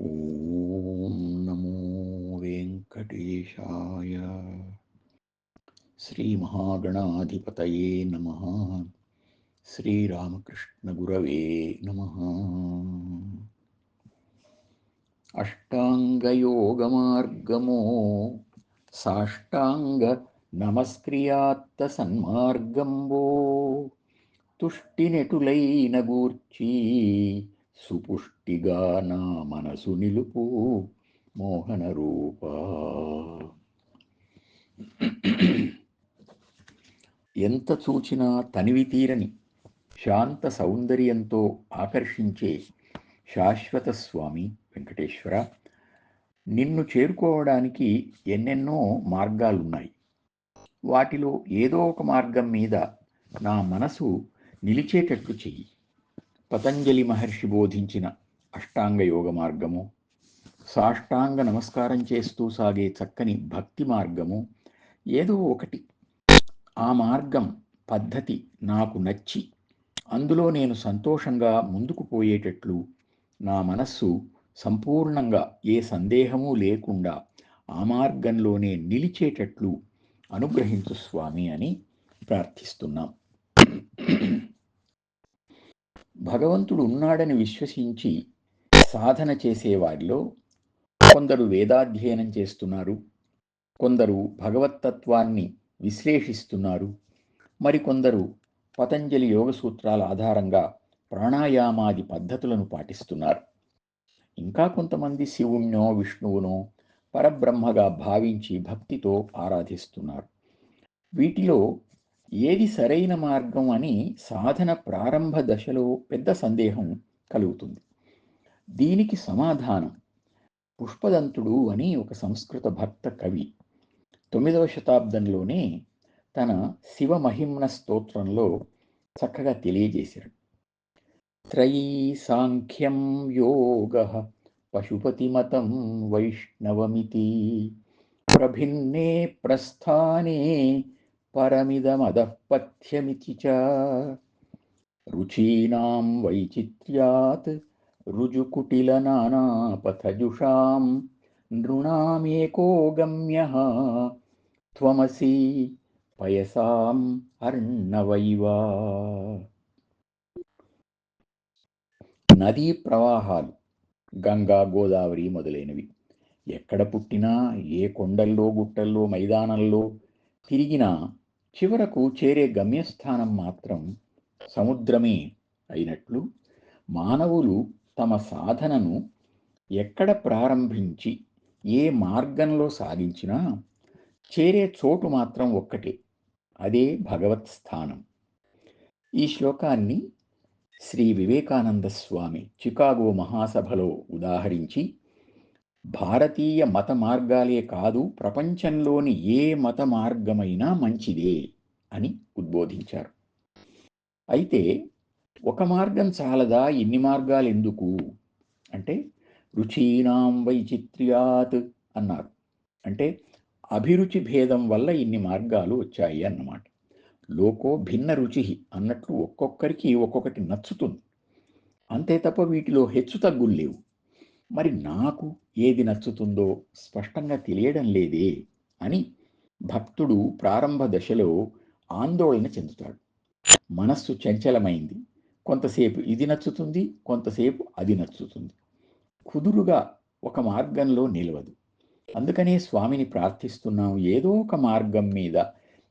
ఓం నమో వెంకటేశాయ. శ్రీ మహాగణాధిపతయే నమః. శ్రీరామకృష్ణ గురవే నమః. అష్టాంగయోగమార్గమో సాష్టాంగ నమస్క్రియాత్త సన్మార్గంబో తుష్టినెటులైన గూర్చి సుపుష్టిగా నా మనసు నిలుపు మోహన రూప. ఎంత చూచినా తనివి తీరని శాంత సౌందర్యంతో ఆకర్షించే శాశ్వత స్వామి వెంకటేశ్వర, నిన్ను చేరుకోవడానికి ఎన్నెన్నో మార్గాలున్నాయి. వాటిలో ఏదో ఒక మార్గం మీద నా మనసు నిలిచేటట్లు చెయ్యి. పతంజలి మహర్షి బోధించిన అష్టాంగ యోగ మార్గము, సాష్టాంగ నమస్కారం చేస్తూ సాగే చక్కని భక్తి మార్గము, ఏదో ఒకటి. ఆ మార్గం పద్ధతి నాకు నచ్చి అందులో నేను సంతోషంగా ముందుకు పోయేటట్లు, నా మనస్సు సంపూర్ణంగా ఏ సందేహమూ లేకుండా ఆ మార్గంలోనే నిలిచేటట్లు అనుగ్రహించు స్వామి అని ప్రార్థిస్తున్నాం. భగవంతుడు ఉన్నాడని విశ్వసించి సాధన చేసేవారిలో కొందరు వేదాధ్యయనం చేస్తున్నారు, కొందరు భగవత్తత్వాన్ని విశ్లేషిస్తున్నారు, మరికొందరు పతంజలి యోగ సూత్రాల ఆధారంగా ప్రాణాయామాది పద్ధతులను పాటిస్తున్నారు. ఇంకా కొంతమంది శివుణ్ణో విష్ణువునో పరబ్రహ్మగా భావించి భక్తితో ఆరాధిస్తున్నారు. వీటిలో ఏది సరైన మార్గం అని సాధన ప్రారంభ దశలో పెద్ద సందేహం కలుగుతుంది. దీనికి సమాధానం పుష్పదంతుడు అని ఒక సంస్కృత భక్త కవి 9వ శతాబ్దంలోనే తన శివమహిమ్న స్తోత్రంలో చక్కగా తెలియజేశాడు. త్రయీ సాంఖ్యం యోగ పశుపతిమతం వైష్ణవమితి ప్రభిన్నే ప్రస్థానే పరమిదమదఃపథ్యమితి చ రుచీనాం వైచిత్ర్యాత్ రుజుకుటిలనానాపథజుషాం నృణామేకో గమ్యః త్వమసి పయసాం అర్ణవైవా. నదీ ప్రవాహాలు గంగా, గోదావరి మొదలైనవి ఎక్కడ పుట్టినా, ఏ కొండల్లో గుట్టల్లో మైదానంలో తిరిగినా చివరకు చేరే గమ్యస్థానం మాత్రం సముద్రమే అయినట్లు, మానవులు తమ సాధనను ఎక్కడ ప్రారంభించి ఏ మార్గంలో సాగించినా చేరే చోటు మాత్రం ఒక్కటే, అదే భగవత్ స్థానం. ఈ శ్లోకాన్ని శ్రీ వివేకానంద స్వామి చికాగో మహాసభలో ఉదాహరించి, భారతీయ మత మార్గాలే కాదు, ప్రపంచంలోని ఏ మత మార్గమైనా మంచిదే అని ఉద్బోధించారు. అయితే ఒక మార్గం చాలదా, ఇన్ని మార్గాలు ఎందుకు అంటే, రుచీనాం వైచిత్ర్యాత్ అన్నారు. అంటే అభిరుచి భేదం వల్ల ఇన్ని మార్గాలు వచ్చాయి అన్నమాట. లోకో భిన్న రుచి అన్నట్లు ఒక్కొక్కరికి ఒక్కొక్కటి నచ్చుతుంది, అంతే తప్ప వీటిలో హెచ్చు తగ్గులు లేవు. మరి నాకు ఏది నచ్చుతుందో స్పష్టంగా తెలియడం లేదే అని భక్తుడు ప్రారంభ దశలో ఆందోళన చెందుతాడు. మనస్సు చంచలమైంది, కొంతసేపు ఇది నచ్చుతుంది, కొంతసేపు అది నచ్చుతుంది, కుదురుగా ఒక మార్గంలో నిలవదు. అందుకనే స్వామిని ప్రార్థిస్తున్నాం, ఏదో ఒక మార్గం మీద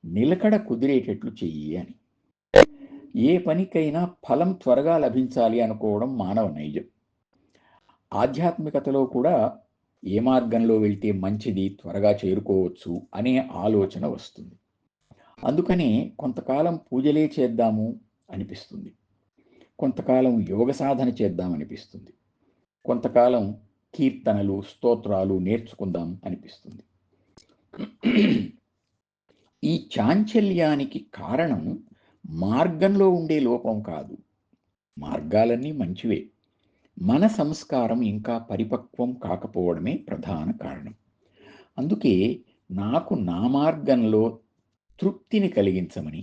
నిలకడ కుదిరేటట్లు చెయ్యి అని. ఏ పనికైనా ఫలం త్వరగా లభించాలి అనుకోవడం మానవ నైజం. ఆధ్యాత్మికతలో కూడా ఏ మార్గంలో వెళ్తే మంచిది, త్వరగా చేరుకోవచ్చు అనే ఆలోచన వస్తుంది. అందుకనే కొంతకాలం పూజలే చేద్దాము అనిపిస్తుంది, కొంతకాలం యోగ సాధన చేద్దామనిపిస్తుంది, కొంతకాలం కీర్తనలు స్తోత్రాలు నేర్చుకుందాం అనిపిస్తుంది. ఈ చాంచల్యానికి కారణం మార్గంలో ఉండే లోపం కాదు, మార్గాలన్నీ మంచివే, మన సంస్కారం ఇంకా పరిపక్వం కాకపోవడమే ప్రధాన కారణం. అందుకే నాకు నా మార్గంలో తృప్తిని కలిగించమని,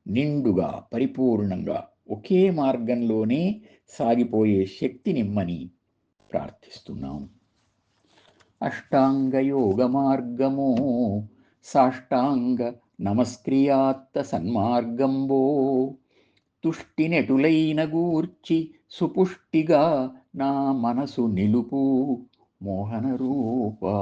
నిండుగా పరిపూర్ణంగా ఒకే మార్గంలోనే సాగిపోయే శక్తినిమ్మని ప్రార్థిస్తున్నాం. అష్టాంగయోగ మార్గము సాష్టాంగ నమస్క్రియాత్త సన్మార్గంబో తుష్టినెటులైన గూర్చి సుపుష్టిగా నా మనసు నిలుపు మోహన రూపా.